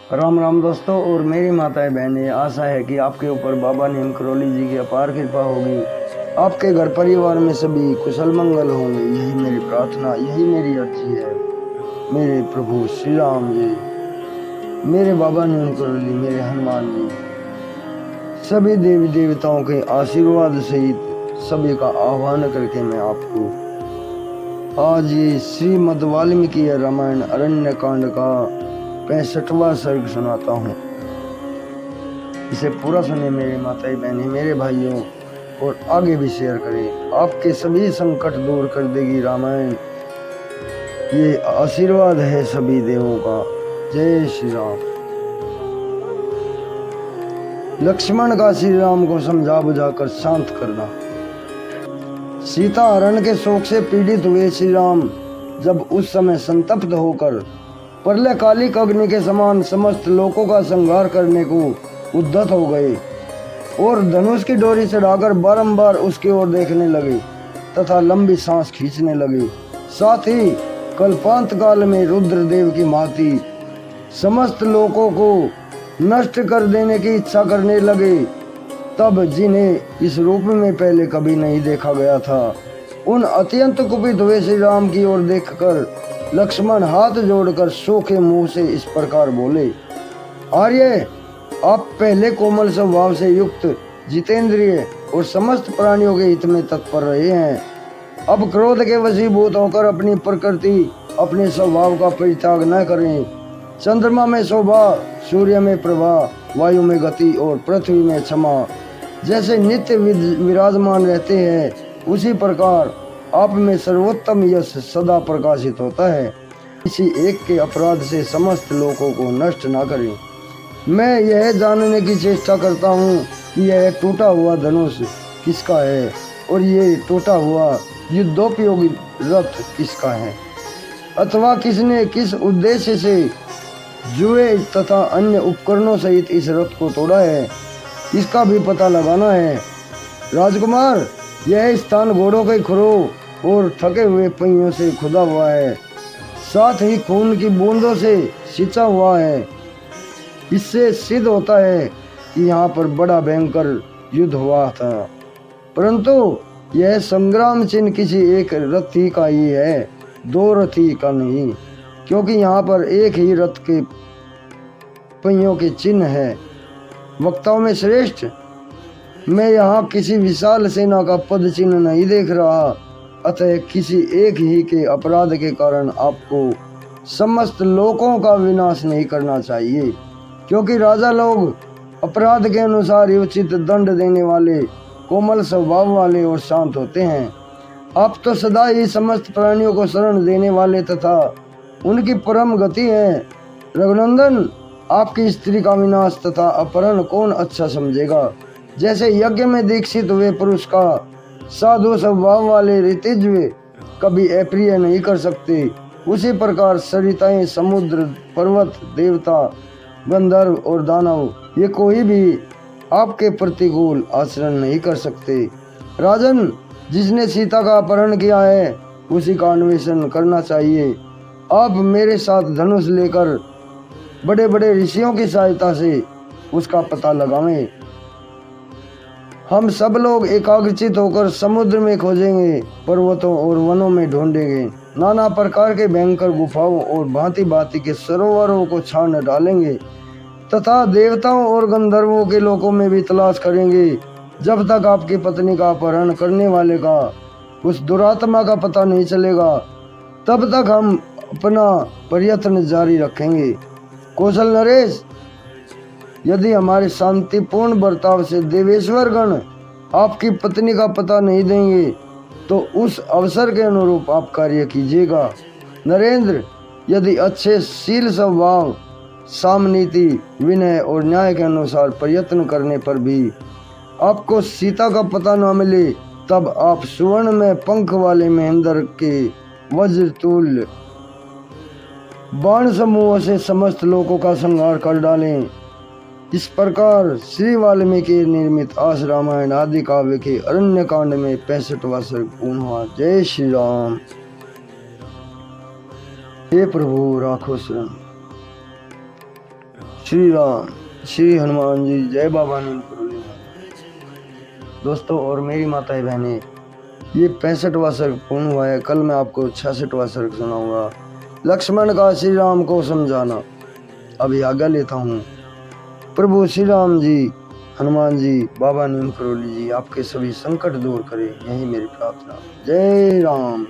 राम राम दोस्तों और मेरी माताएं बहनें, आशा है कि आपके ऊपर बाबा नीम करौली जी की अपार कृपा होगी। आपके घर परिवार में सभी कुशल मंगल होंगे, यही मेरी प्रार्थना, यही मेरी अर्जी है। मेरे प्रभु श्री राम जी, मेरे बाबा नीम करौली, मेरे हनुमान जी, सभी देवी देवताओं के आशीर्वाद सहित सभी का आह्वान करके मैं आपको आज ये श्रीमद् वाल्मीकि रामायण अरण्य कांड का 65वां सर्ग सुनाता हूँ। इसे पूरा सुने मेरे माताएं बहनें, मेरे भाइयों, और आगे भी शेयर करें। आपके सभी संकट दूर कर देगी रामायण, ये आशीर्वाद है सभी देवों का। जय श्री राम। लक्ष्मण का श्री राम को समझा बुझाकर शांत करना। सीता हरण के शोक से पीड़ित हुए श्री राम जब उस समय संतप्त होकर प्रलयकालिक अग्नि के समान समस्त लोकों का संहार करने को उद्यत हो गए और धनुष की डोरी चढ़ाकर बारंबार उसकी ओर देखने लगे तथा लंबी सांस खींचने लगे। साथ ही कल्पांत काल में रुद्रदेव की भांति समस्त लोकों को नष्ट कर देने की इच्छा करने लगे, तब जिन्हें इस रूप में पहले कभी नहीं देखा गया था। उन अत्यंत कुपित हुए श्री राम की ओर देखकर लक्ष्मण हाथ जोड़कर सूखे मुंह से इस प्रकार बोले, आर्य, आप पहले कोमल स्वभाव से युक्त, जितेंद्रिय और समस्त प्राणियों के हित में तत्पर रहे हैं। अब क्रोध के वशीभूत होकर अपनी प्रकृति, अपने स्वभाव का परित्याग न करें। चंद्रमा में शोभा, सूर्य में प्रभा, वायु में गति और पृथ्वी में क्षमा जैसे नित्य विराजमान रहते हैं, उसी प्रकार आप में सर्वोत्तम यश सदा प्रकाशित होता है। किसी एक के अपराध से समस्त लोगों को नष्ट ना करें। मैं यह जानने की चेष्टा करता हूँ कि यह टूटा हुआ धनुष किसका है और ये टूटा हुआ युद्धोपयोगी रथ किसका है, अथवा किसने किस उद्देश्य से जुए तथा अन्य उपकरणों सहित इस रथ को तोड़ा है, इसका भी पता लगाना है। राजकुमार, यह स्थान घोड़ों के खुरों और थके हुए पहियों से खुदा हुआ है, साथ ही खून की बूंदों से सिंचा हुआ है। इससे सिद्ध होता है कि यहाँ पर बड़ा भयंकर युद्ध हुआ था, परंतु यह संग्राम चिन्ह किसी एक रथी का ही है, दो रथी का नहीं, क्योंकि यहाँ पर एक ही रथ के पहियों के चिन्ह है। वक्ताओं में श्रेष्ठ, मैं यहाँ किसी विशाल सेना का पद चिन्ह नहीं देख रहा, अतः किसी एक ही के अपराध के कारण आपको समस्त लोगों का विनाश नहीं करना चाहिए, क्योंकि राजा लोग अपराध के अनुसार उचित दंड देने वाले, कोमल स्वभाव वाले और शांत होते हैं। आप तो सदा ही समस्त प्राणियों को शरण देने वाले तथा उनकी परम गति हैं। रघुनंदन, आपकी स्त्री का विनाश तथा अपहरण कौन अच्छा समझेगा। जैसे यज्ञ में दीक्षित हुए पुरुष का साधु स्वभाव वाले ऋतिज्व कभी अप्रिय नहीं कर सकते, उसी प्रकार सरिताएं, समुद्र, पर्वत, देवता, गंधर्व और दानव, ये कोई भी आपके प्रतिकूल आचरण नहीं कर सकते। राजन, जिसने सीता का अपहरण किया है उसी का अन्वेषण करना चाहिए। आप मेरे साथ धनुष लेकर बड़े बड़े ऋषियों की सहायता से उसका पता लगावें। हम सब लोग एकाग्रचित होकर समुद्र में खोजेंगे, पर्वतों और वनों में ढूंढेंगे, नाना प्रकार के भयंकर गुफाओं और भांति भांति के सरोवरों को छान डालेंगे तथा देवताओं और गंधर्वों के लोकों में भी तलाश करेंगे। जब तक आपकी पत्नी का अपहरण करने वाले का, उस दुरात्मा का पता नहीं चलेगा, तब तक हम अपना प्रयत्न जारी रखेंगे। कौशल नरेश, यदि हमारे शांतिपूर्ण बर्ताव से देवेश्वर गण आपकी पत्नी का पता नहीं देंगे तो उस अवसर के अनुरूप आप कार्य कीजिएगा। नरेंद्र, यदि अच्छे शील स्वभाव, सामनीति, विनय और न्याय के अनुसार प्रयत्न करने पर भी आपको सीता का पता न मिले, तब आप सुवर्ण में पंख वाले महेंद्र के वज्रतुल्य बाण समूहों से समस्त लोगों का संहार कर डालें। इस प्रकार श्री वाल्मीकि निर्मित आस रामायण आदि काव्य के अरण्य कांड में 65वां सर्ग पूर्ण हुआ। जय श्री राम। हे प्रभु राखो शरण। श्री राम, श्री हनुमान जी, जय बाबा नीम करोली। दोस्तों और मेरी माताएं बहनें, ये 65वां सर्ग पूर्ण हुआ है। कल मैं आपको 66वां सर्ग सुनाऊंगा। लक्ष्मण का श्री राम को समझाना। अभी आज्ञा लेता हूँ। प्रभु श्री राम जी, हनुमान जी, बाबा नीम करोली जी आपके सभी संकट दूर करें, यही मेरी प्रार्थना। जय राम।